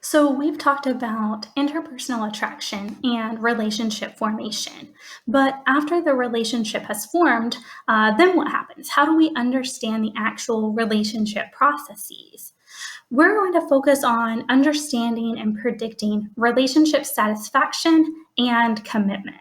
So, we've talked about interpersonal attraction and relationship formation. But after the relationship has formed, then what happens? How do we understand the actual relationship processes? We're going to focus on understanding and predicting relationship satisfaction and commitment.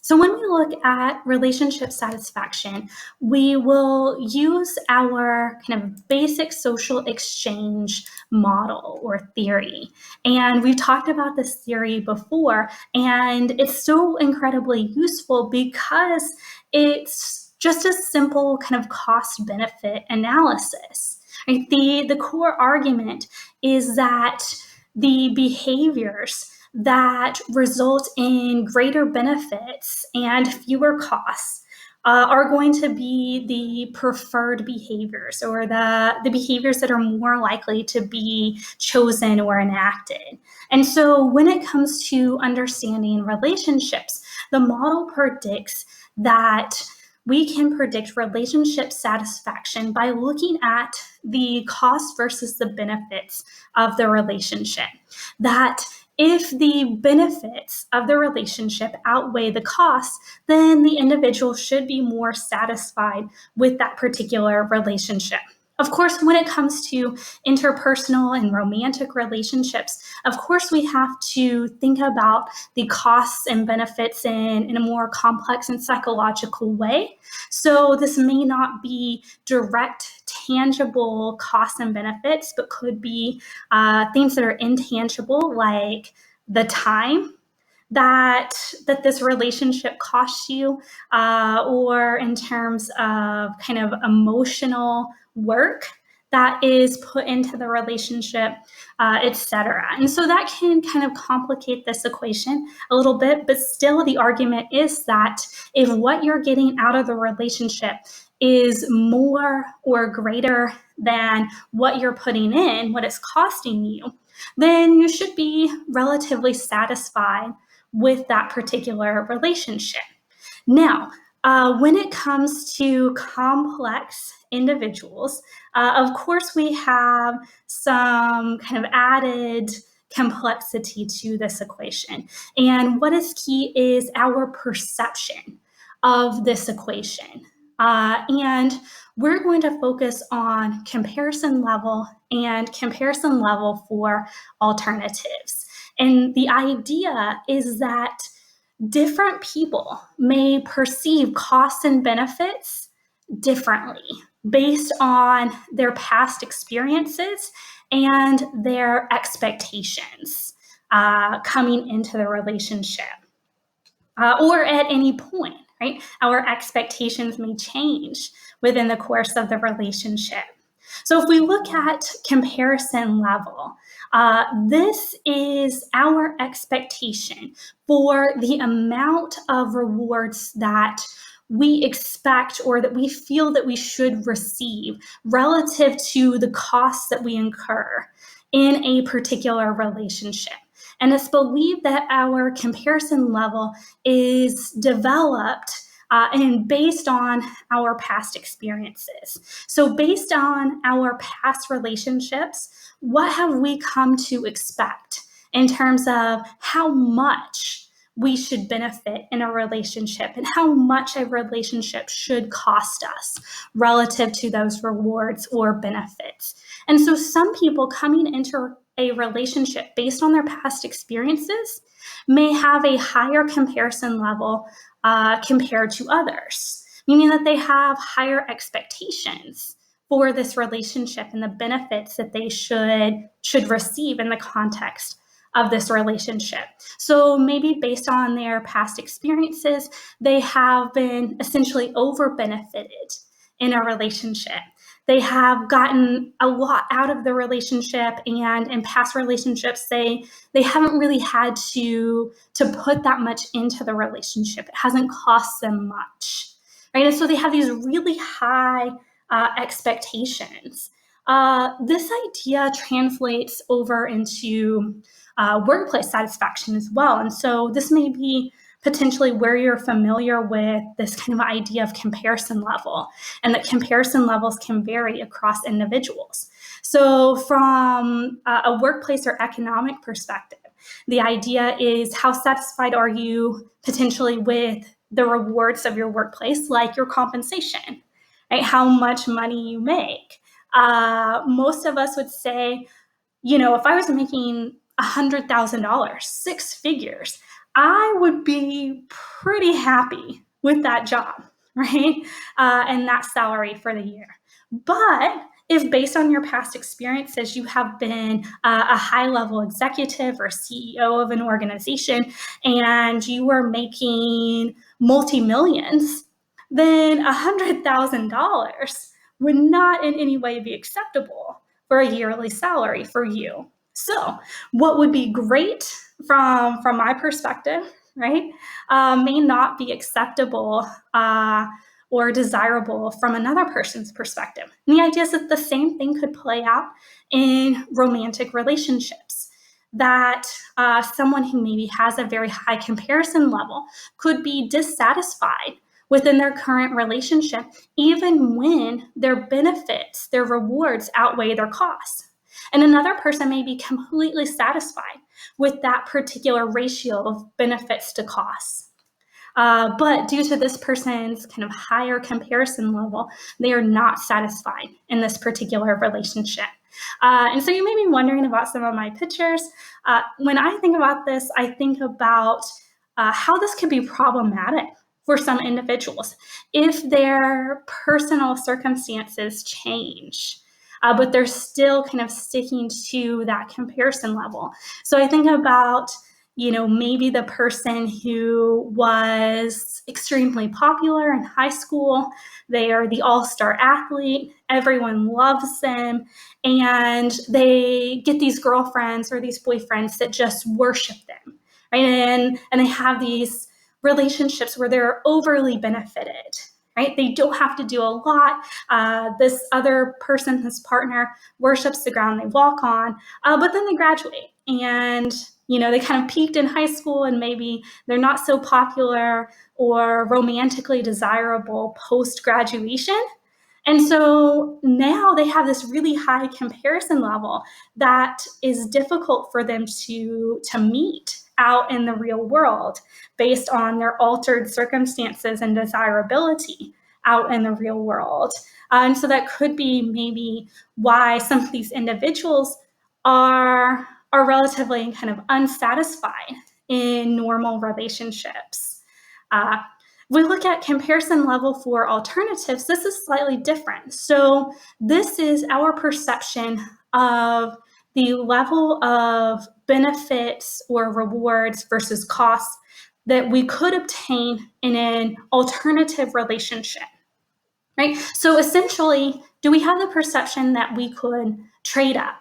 So, when we look at relationship satisfaction, we will use our kind of basic social exchange model or theory. And we've talked about this theory before, and it's so incredibly useful because it's just a simple kind of cost benefit analysis. Right? The core argument is that the behaviors that result in greater benefits and fewer costs are going to be the preferred behaviors or the behaviors that are more likely to be chosen or enacted. And so when it comes to understanding relationships, the model predicts that we can predict relationship satisfaction by looking at the cost versus the benefits of the relationship. That if the benefits of the relationship outweigh the costs, then the individual should be more satisfied with that particular relationship. Of course, when it comes to interpersonal and romantic relationships, of course, we have to think about the costs and benefits in a more complex and psychological way. So, this may not be direct, tangible costs and benefits, but could be things that are intangible, like the time that this relationship costs you, or in terms of kind of emotional work that is put into the relationship, etc. And so that can kind of complicate this equation a little bit, but still the argument is that if what you're getting out of the relationship is more or greater than what you're putting in, what it's costing you, then you should be relatively satisfied with that particular relationship. Now, when it comes to complex individuals, of course, we have some kind of added complexity to this equation. And what is key is our perception of this equation. And we're going to focus on comparison level and comparison level for alternatives. And the idea is that different people may perceive costs and benefits differently based on their past experiences and their expectations coming into the relationship, or at any point, right? Our expectations may change within the course of the relationship. So if we look at comparison level, this is our expectation for the amount of rewards that we expect or that we feel that we should receive relative to the costs that we incur in a particular relationship. And it's believed that our comparison level is developed and based on our past experiences. So, based on our past relationships, what have we come to expect in terms of how much we should benefit in a relationship and how much a relationship should cost us relative to those rewards or benefits? And so, some people coming into a relationship based on their past experiences may have a higher comparison level compared to others, meaning that they have higher expectations for this relationship and the benefits that they should receive in the context of this relationship. So maybe based on their past experiences, they have been essentially over benefited in a relationship. They have gotten a lot out of the relationship, and in past relationships, they haven't really had to put that much into the relationship. It hasn't cost them much, right? And so they have these really high expectations. This idea translates over into workplace satisfaction as well. And so this may be potentially where you're familiar with this kind of idea of comparison level, and that comparison levels can vary across individuals. So from a workplace or economic perspective, the idea is how satisfied are you potentially with the rewards of your workplace, like your compensation, right? How much money you make. Most of us would say, if I was making $100,000, six figures, I would be pretty happy with that job, right? And that salary for the year. But if based on your past experiences, you have been a high level executive or CEO of an organization and you were making multi millions, then $100,000 would not in any way be acceptable for a yearly salary for you. So, what would be great from my perspective, right, may not be acceptable or desirable from another person's perspective. And the idea is that the same thing could play out in romantic relationships. That someone who maybe has a very high comparison level could be dissatisfied within their current relationship, even when their benefits, their rewards outweigh their costs. And another person may be completely satisfied with that particular ratio of benefits to costs. But due to this person's kind of higher comparison level, they are not satisfied in this particular relationship. And so you may be wondering about some of my pictures. When I think about this, I think about how this could be problematic for some individuals if their personal circumstances change. But they're still kind of sticking to that comparison level. So I think about, maybe the person who was extremely popular in high school. They are the all-star athlete. Everyone loves them. And they get these girlfriends or these boyfriends that just worship them, right? And they have these relationships where they're overly benefited, right? They don't have to do a lot. This other person, this partner, worships the ground they walk on, but then they graduate and they kind of peaked in high school and maybe they're not so popular or romantically desirable post-graduation. And so now they have this really high comparison level that is difficult for them to meet out in the real world based on their altered circumstances and desirability out in the real world. And so that could be maybe why some of these individuals are relatively kind of unsatisfied in normal relationships. We look at comparison level for alternatives. This is slightly different. So this is our perception of the level of benefits or rewards versus costs that we could obtain in an alternative relationship, right? So essentially, do we have the perception that we could trade up?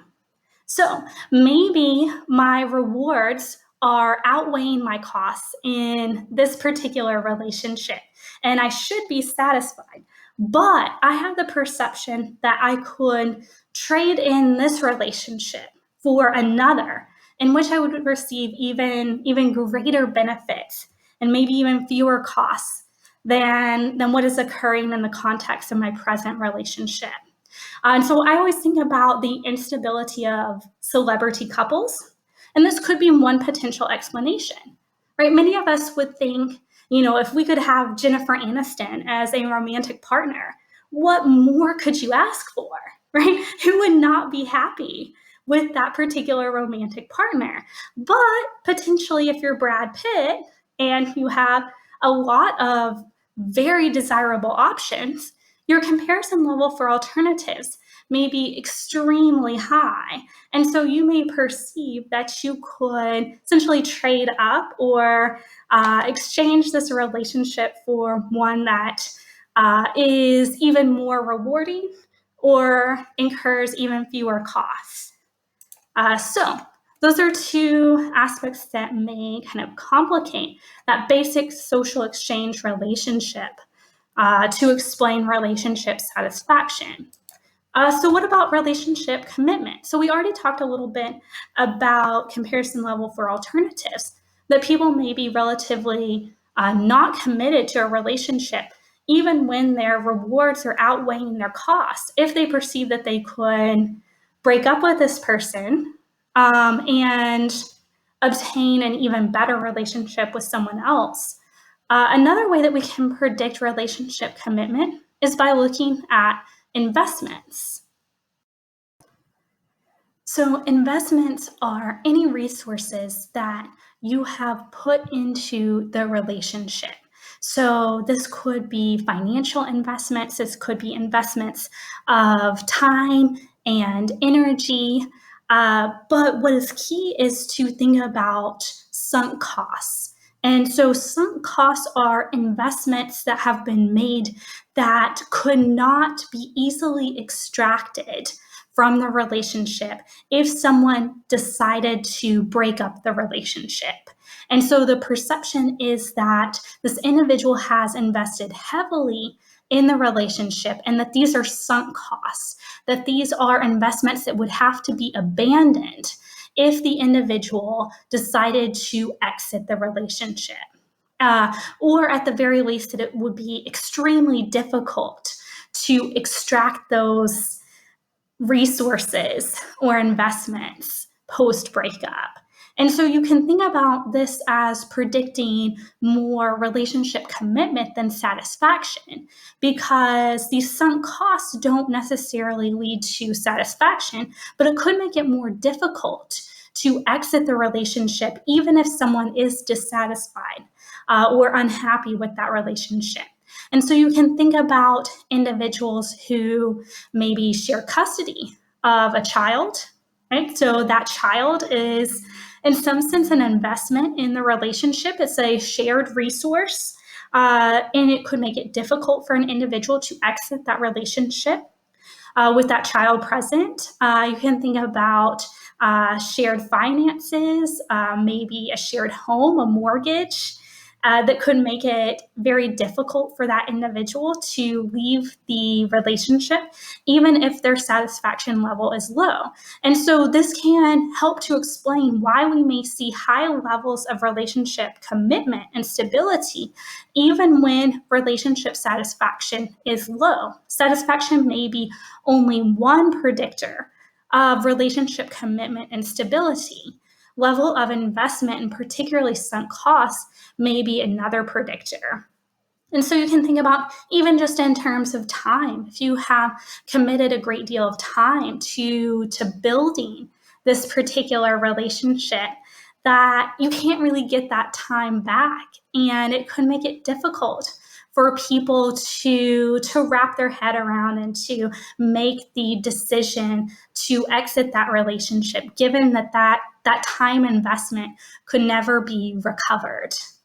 So maybe my rewards are outweighing my costs in this particular relationship, and I should be satisfied. But I have the perception that I could trade in this relationship for another in which I would receive even greater benefits and maybe even fewer costs than what is occurring in the context of my present relationship. And so I always think about the instability of celebrity couples, and this could be one potential explanation, right? Many of us would think, if we could have Jennifer Aniston as a romantic partner, what more could you ask for, right? Who would not be happy with that particular romantic partner? But potentially, if you're Brad Pitt and you have a lot of very desirable options, your comparison level for alternatives may be extremely high. And so you may perceive that you could essentially trade up or exchange this relationship for one that is even more rewarding or incurs even fewer costs. So those are two aspects that may kind of complicate that basic social exchange relationship to explain relationship satisfaction. So what about relationship commitment? So we already talked a little bit about comparison level for alternatives, that people may be relatively not committed to a relationship, even when their rewards are outweighing their costs, if they perceive that they could break up with this person and obtain an even better relationship with someone else. Another way that we can predict relationship commitment is by looking at investments. So, investments are any resources that you have put into the relationship. So, this could be financial investments, this could be investments of time and energy. But what is key is to think about sunk costs. And so, sunk costs are investments that have been made that could not be easily extracted from the relationship if someone decided to break up the relationship. And so the perception is that this individual has invested heavily in the relationship and that these are sunk costs, that these are investments that would have to be abandoned if the individual decided to exit the relationship. Or at the very least, that it would be extremely difficult to extract those resources or investments post breakup. And so you can think about this as predicting more relationship commitment than satisfaction, because these sunk costs don't necessarily lead to satisfaction, but it could make it more difficult to exit the relationship, even if someone is dissatisfied or unhappy with that relationship. And so you can think about individuals who maybe share custody of a child, right? So that child is, in some sense, an investment in the relationship. It's a shared resource, and it could make it difficult for an individual to exit that relationship with that child present. You can think about shared finances, maybe a shared home, a mortgage. That could make it very difficult for that individual to leave the relationship, even if their satisfaction level is low. And so, this can help to explain why we may see high levels of relationship commitment and stability, even when relationship satisfaction is low. Satisfaction may be only one predictor of relationship commitment and stability. Level of investment, and particularly sunk costs, may be another predictor. And so you can think about, even just in terms of time, if you have committed a great deal of time to building this particular relationship, that you can't really get that time back. And it could make it difficult for people to wrap their head around and to make the decision to exit that relationship, given that time investment could never be recovered.